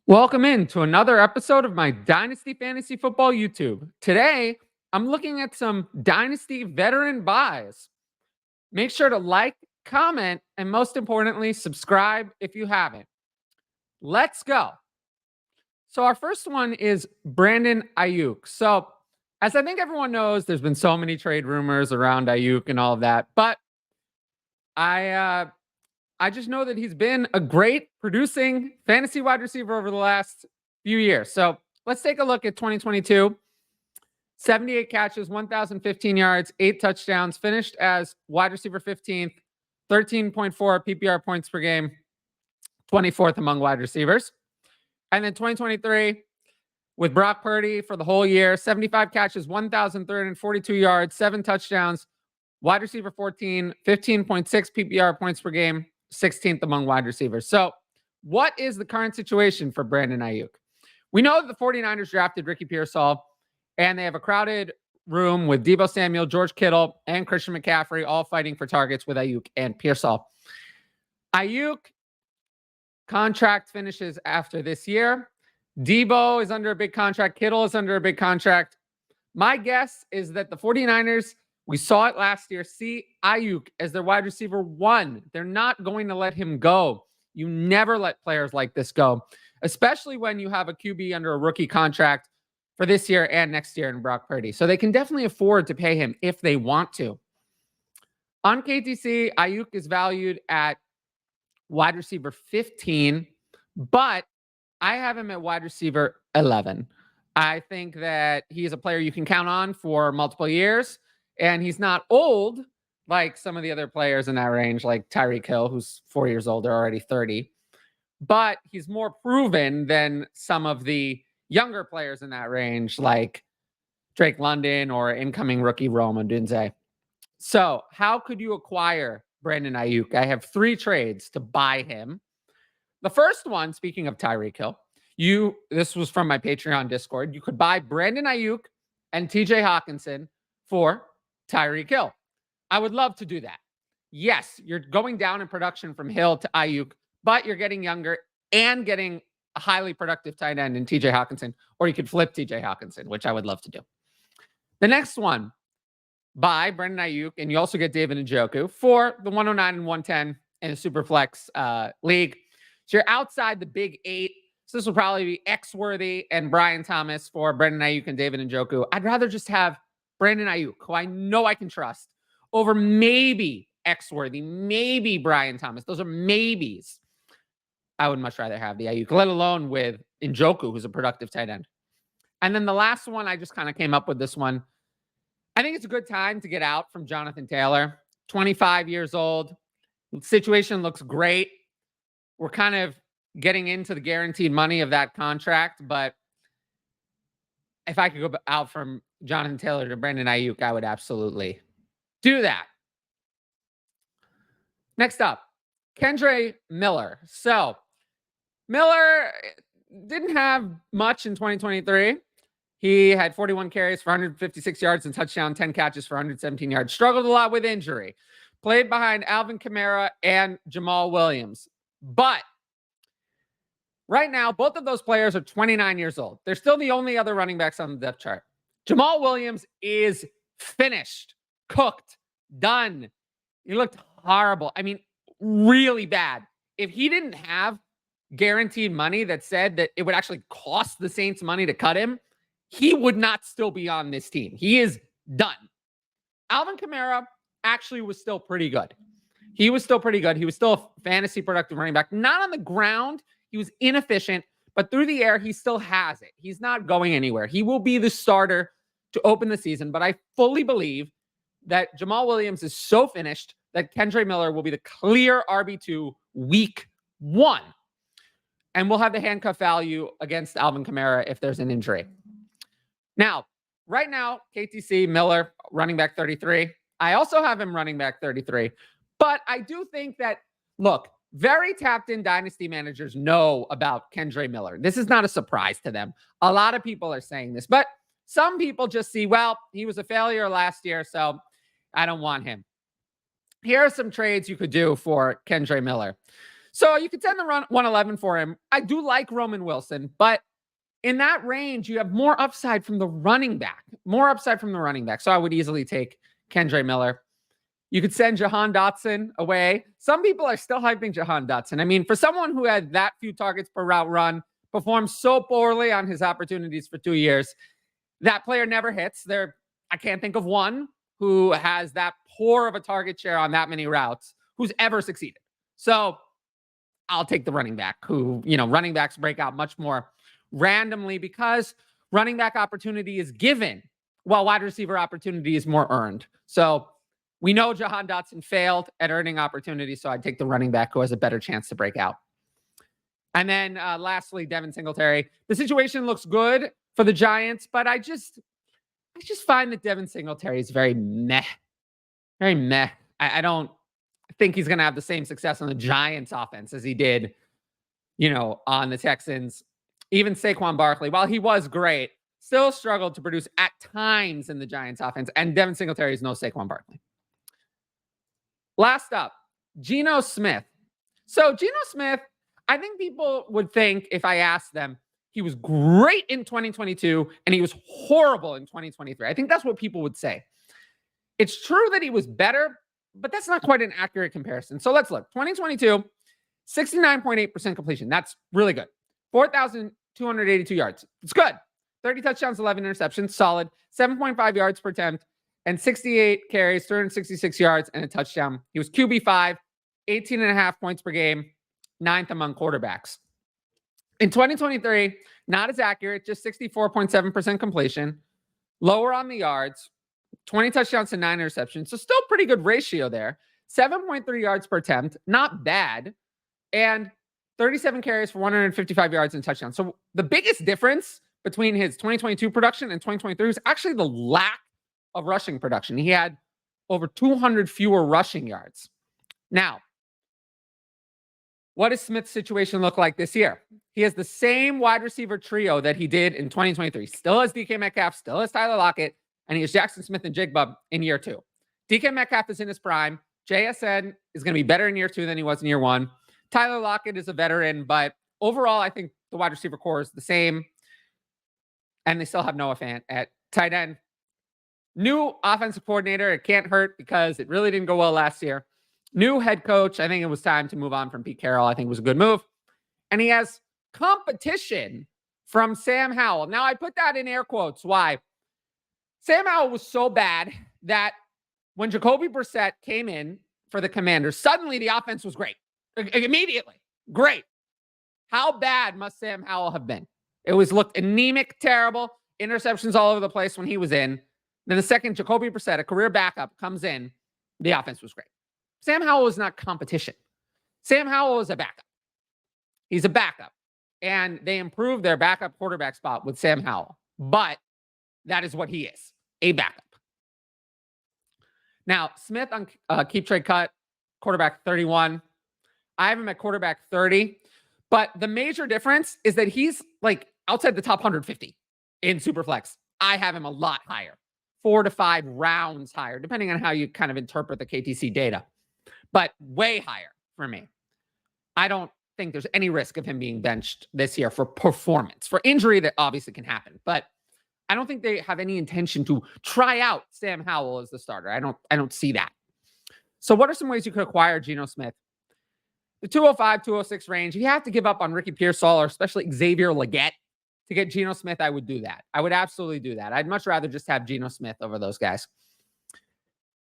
Welcome in to another episode of my Dynasty Fantasy Football YouTube. Today, I'm looking at some Dynasty veteran buys. Make sure to like, comment, and most importantly, subscribe if you haven't. Let's go. So, our first one is Brandon Aiyuk. So, as I think everyone knows, there's been so many trade rumors around Aiyuk and all of that, but I just know that he's been a great producing fantasy wide receiver over the last few years. So let's take a look at 2022. 78 catches, 1,015 yards, 8 touchdowns, finished as wide receiver 15th, 13.4 PPR points per game, 24th among wide receivers. And then 2023, with Brock Purdy for the whole year, 75 catches, 1,342 yards, 7 touchdowns, wide receiver 14, 15.6 PPR points per game, 16th among wide receivers. So, what is the current situation for Brandon Aiyuk? We know that the 49ers drafted Ricky Pearsall, and they have a crowded room with Deebo Samuel, George Kittle, and Christian McCaffrey all fighting for targets with Aiyuk and Pearsall. Aiyuk contract finishes after this year. Deebo is under a big contract. Kittle is under a big contract. My guess is that the 49ers, we saw it last year, see Aiyuk as their wide receiver 1. They're not going to let him go. You never let players like this go, especially when you have a QB under a rookie contract for this year and next year in Brock Purdy. So they can definitely afford to pay him if they want to. On KTC, Aiyuk is valued at wide receiver 15, but I have him at wide receiver 11. I think that he's a player you can count on for multiple years, and he's not old like some of the other players in that range, like Tyreek Hill, who's 4 years old, they're already 30. But he's more proven than some of the younger players in that range, like Drake London or incoming rookie Rome Odunze. So how could you acquire Brandon Aiyuk? I have 3 trades to buy him. The first one, speaking of Tyreek Hill, this was from my Patreon Discord. You could buy Brandon Aiyuk and TJ Hawkinson for Tyreek Hill. I would love to do that. Yes, you're going down in production from Hill to Aiyuk, but you're getting younger and getting a highly productive tight end in TJ Hawkinson, or you could flip TJ Hawkinson, which I would love to do. The next one, buy Brandon Aiyuk, and you also get David Njoku for the 109 and 110 in a Superflex league. So you're outside the big 8. So this will probably be Worthy and Brian Thomas for Brandon Aiyuk and David Njoku. I'd rather just have Brandon Aiyuk, who I know I can trust, over maybe Worthy, maybe Brian Thomas. Those are maybes. I would much rather have the Aiyuk, let alone with Njoku, who's a productive tight end. And then the last one, I just kind of came up with this one. I think it's a good time to get out from Jonathan Taylor. 25 years old. The situation looks great. We're kind of getting into the guaranteed money of that contract, but if I could go out from Jonathan Taylor to Brandon Aiyuk, I would absolutely do that. Next up, Kendre Miller. So Miller didn't have much in 2023. He had 41 carries for 156 yards and touchdown, 10 catches for 117 yards. Struggled a lot with injury. Played behind Alvin Kamara and Jamal Williams. But right now, both of those players are 29 years old. They're still the only other running backs on the depth chart. Jamal Williams is finished, cooked, done. He looked horrible. I mean, really bad. If he didn't have guaranteed money that said that it would actually cost the Saints money to cut him, he would not still be on this team. He is done. Alvin Kamara actually was still pretty good. He was still pretty good. He was still a fantasy productive running back. Not on the ground. He was inefficient, but through the air, he still has it. He's not going anywhere. He will be the starter to open the season, but I fully believe that Jamal Williams is so finished that Kendre Miller will be the clear RB2 week 1. And we'll have the handcuff value against Alvin Kamara if there's an injury. Now, right now, KTC, Miller, running back 33. I also have him running back 33. But I do think that, look, very tapped in dynasty managers know about Kendre Miller. This is not a surprise to them. A lot of people are saying this, but some people just see, well, he was a failure last year, so I don't want him. Here are some trades you could do for Kendre Miller. So you could send the run 111 for him. I do like Roman Wilson, but in that range, you have more upside from the running back. So I would easily take Kendre Miller. You could send Jahan Dotson away. Some people are still hyping Jahan Dotson. I mean, for someone who had that few targets per route run, performed so poorly on his opportunities for 2 years, that player never hits. I can't think of one who has that poor of a target share on that many routes who's ever succeeded. So I'll take the running back who, running backs break out much more randomly because running back opportunity is given while wide receiver opportunity is more earned. So we know Jahan Dotson failed at earning opportunity, so I'd take the running back who has a better chance to break out. And then lastly, Devin Singletary. The situation looks good for the Giants, but I just find that Devin Singletary is very meh. Very meh. I don't think he's going to have the same success on the Giants offense as he did, on the Texans. Even Saquon Barkley, while he was great, still struggled to produce at times in the Giants offense. And Devin Singletary is no Saquon Barkley. Last up, Geno Smith. So Geno Smith, I think people would think if I asked them, he was great in 2022 and he was horrible in 2023. I think that's what people would say. It's true that he was better, but that's not quite an accurate comparison. So let's look. 2022, 69.8% completion. That's really good. 4,282 yards. It's good. 30 touchdowns, 11 interceptions. Solid. 7.5 yards per attempt and 68 carries, 366 yards and a touchdown. He was QB5, 18.5 points per game, 9th among quarterbacks. In 2023, not as accurate, just 64.7% completion, lower on the yards, 20 touchdowns to 9 interceptions. So still pretty good ratio there. 7.3 yards per attempt, not bad. And 37 carries for 155 yards and touchdowns. So the biggest difference between his 2022 production and 2023 is actually the lack of rushing production. He had over 200 fewer rushing yards. Now, what does Smith's situation look like this year? He has the same wide receiver trio that he did in 2023. Still has DK Metcalf, still has Tyler Lockett, and he has Jackson Smith and Jigba in year 2. DK Metcalf is in his prime. JSN is going to be better in year 2 than he was in year 1. Tyler Lockett is a veteran, but overall, I think the wide receiver core is the same. And they still have Noah Fant at tight end. New offensive coordinator. It can't hurt because it really didn't go well last year. New head coach. I think it was time to move on from Pete Carroll. I think it was a good move. And he has competition from Sam Howell. Now, I put that in air quotes. Why? Sam Howell was so bad that when Jacoby Brissett came in for the Commanders, suddenly the offense was great. Immediately. Great. How bad must Sam Howell have been? It looked anemic, terrible, interceptions all over the place when he was in. Then the second Jacoby Brissett, a career backup, comes in, the offense was great. Sam Howell is not competition. Sam Howell is a backup. He's a backup. And they improved their backup quarterback spot with Sam Howell. But that is what he is, a backup. Now, Smith on Keep Trade Cut, quarterback 31. I have him at quarterback 30. But the major difference is that he's like outside the top 150 in Superflex. I have him a lot higher, 4 to 5 rounds higher, depending on how you kind of interpret the KTC data, but way higher for me. I don't think there's any risk of him being benched this year for performance. For injury, that obviously can happen, but I don't think they have any intention to try out Sam Howell as the starter. I don't see that. So what are some ways you could acquire Geno Smith? The 205, 206 range, you have to give up on Ricky Pearsall or especially Xavier Leggett to get Geno Smith. I would do that. I would absolutely do that. I'd much rather just have Geno Smith over those guys.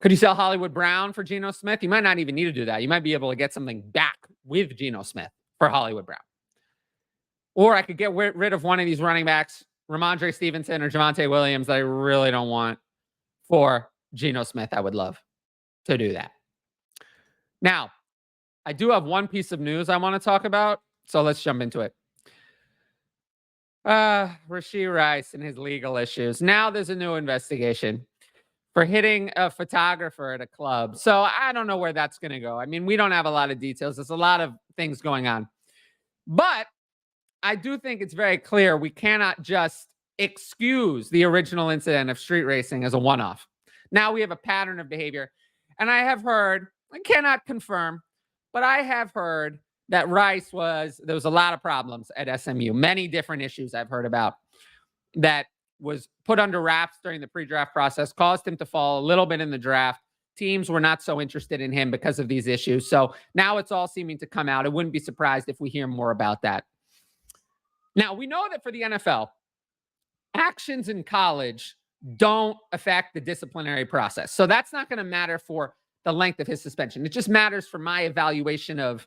Could you sell Hollywood Brown for Geno Smith? You might not even need to do that. You might be able to get something back with Geno Smith for Hollywood Brown. Or I could get rid of one of these running backs, Ramondre Stevenson or Javonte Williams, that I really don't want for Geno Smith. I would love to do that. Now, I do have one piece of news I want to talk about, so let's jump into it. Rashee Rice and his legal issues. Now there's a new investigation for hitting a photographer at a club. So I don't know where that's going to go. I mean, we don't have a lot of details. There's a lot of things going on. But I do think it's very clear we cannot just excuse the original incident of street racing as a one-off. Now we have a pattern of behavior. And I have heard, I cannot confirm, but I have heard that there was a lot of problems at SMU, many different issues I've heard about that was put under wraps during the pre-draft process, caused him to fall a little bit in the draft. Teams were not so interested in him because of these issues. So now it's all seeming to come out. I wouldn't be surprised if we hear more about that. Now, we know that for the NFL, actions in college don't affect the disciplinary process. So that's not going to matter for the length of his suspension. It just matters for my evaluation of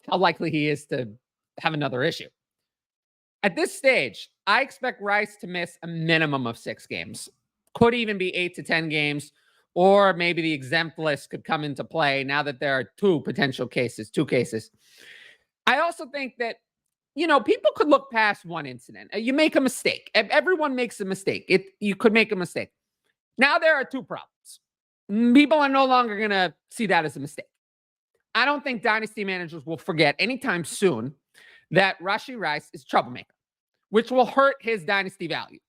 how likely he is to have another issue. At this stage, I expect Rice to miss a minimum of 6 games. Could even be 8 to 10 games, or maybe the exempt list could come into play now that there are 2 cases. I also think that, people could look past one incident. You make a mistake. Everyone makes a mistake. You could make a mistake. Now there are 2 problems. People are no longer going to see that as a mistake. I don't think dynasty managers will forget anytime soon that Rashee Rice is a troublemaker, which will hurt his dynasty value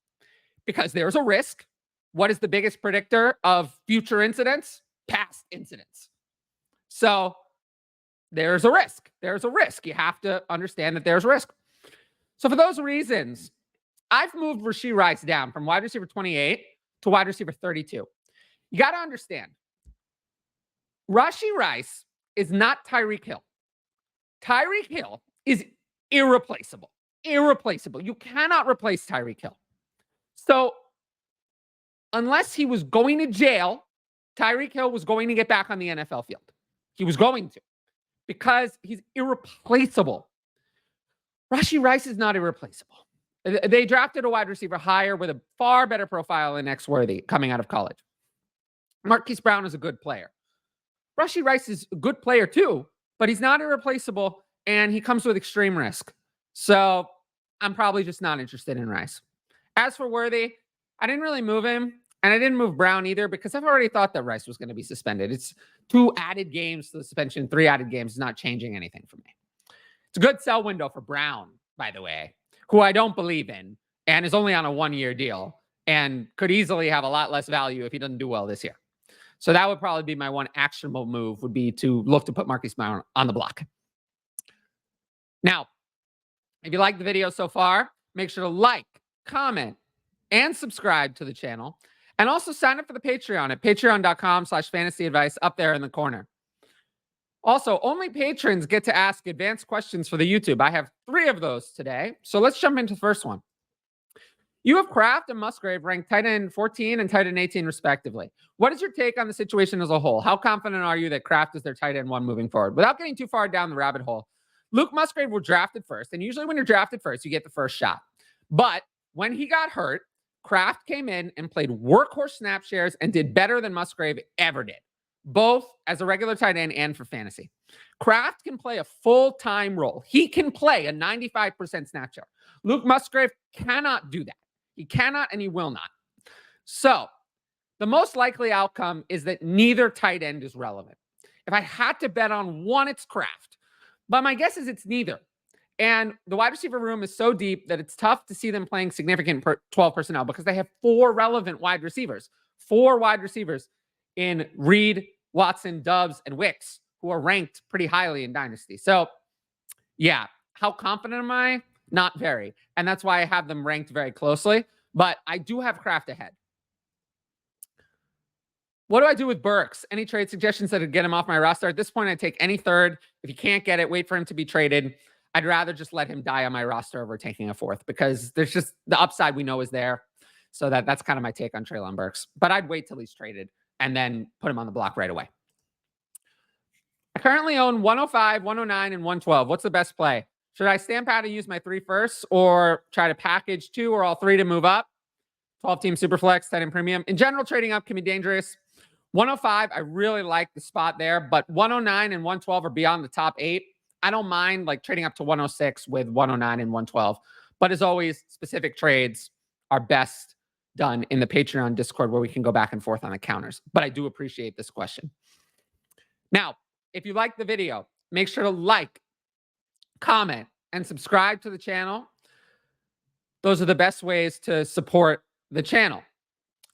because there's a risk. What is the biggest predictor of future incidents? Past incidents. So there's a risk. There's a risk. You have to understand that there's risk. So for those reasons, I've moved Rashee Rice down from wide receiver 28 to wide receiver 32. You got to understand, Rashee Rice is not Tyreek Hill. Tyreek Hill is irreplaceable. Irreplaceable. You cannot replace Tyreek Hill. So unless he was going to jail, Tyreek Hill was going to get back on the NFL field. He was going to, because he's irreplaceable. Rashee Rice is not irreplaceable. They drafted a wide receiver higher with a far better profile than Xavier Worthy coming out of college. Marquise Brown is a good player. Rashee Rice is a good player too, but he's not irreplaceable, and he comes with extreme risk. So I'm probably just not interested in Rice. As for Worthy, I didn't really move him, and I didn't move Brown either because I've already thought that Rice was going to be suspended. It's 2 added games to the suspension, 3 added games is not changing anything for me. It's a good sell window for Brown, by the way, who I don't believe in and is only on a 1-year deal and could easily have a lot less value if he doesn't do well this year. So that would probably be my one actionable move, would be to look to put Marquise Brown on the block. Now, if you like the video so far, make sure to like, comment, and subscribe to the channel. And also sign up for the Patreon at patreon.com/fantasyadvice up there in the corner. Also, only patrons get to ask advanced questions for the YouTube. I have 3 of those today. So let's jump into the first one. You have Kraft and Musgrave ranked tight end 14 and tight end 18 respectively. What is your take on the situation as a whole? How confident are you that Kraft is their tight end 1 moving forward? Without getting too far down the rabbit hole, Luke Musgrave was drafted first. And usually when you're drafted first, you get the first shot. But when he got hurt, Kraft came in and played workhorse snap shares and did better than Musgrave ever did, both as a regular tight end and for fantasy. Kraft can play a full-time role. He can play a 95% snap share. Luke Musgrave cannot do that. He cannot, and he will not. So the most likely outcome is that neither tight end is relevant. If I had to bet on one, it's Kraft. But my guess is it's neither. And the wide receiver room is so deep that it's tough to see them playing significant 12 personnel because they have 4 relevant wide receivers. 4 wide receivers in Reed, Watson, Doubs, and Wicks, who are ranked pretty highly in Dynasty. So, yeah, how confident am I? Not very. And that's why I have them ranked very closely. But I do have Kraft ahead. What do I do with Burks? Any trade suggestions that would get him off my roster? At this point, I'd take any third. If you can't get it, wait for him to be traded. I'd rather just let him die on my roster over taking a 4th because there's just the upside we know is there. So that's kind of my take on Treylon Burks. But I'd wait till he's traded and then put him on the block right away. I currently own 105, 109, and 112. What's the best play? Should I stand pat and use my 3 firsts or try to package 2 or all 3 to move up? 12-team Superflex, tight end premium. In general, trading up can be dangerous. 105, I really like the spot there, but 109 and 112 are beyond the top 8. I don't mind like trading up to 106 with 109 and 112. But as always, specific trades are best done in the Patreon Discord where we can go back and forth on the counters. But I do appreciate this question. Now, if you like the video, make sure to like, comment, and subscribe to the channel. Those are the best ways to support the channel.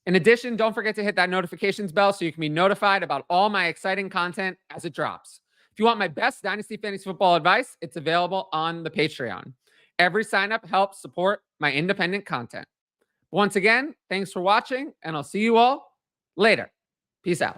In addition, don't forget to hit that notifications bell so you can be notified about all my exciting content as it drops. If you want my best Dynasty Fantasy Football advice, it's available on the Patreon. Every sign up helps support my independent content. Once again, thanks for watching, and I'll see you all later. Peace out.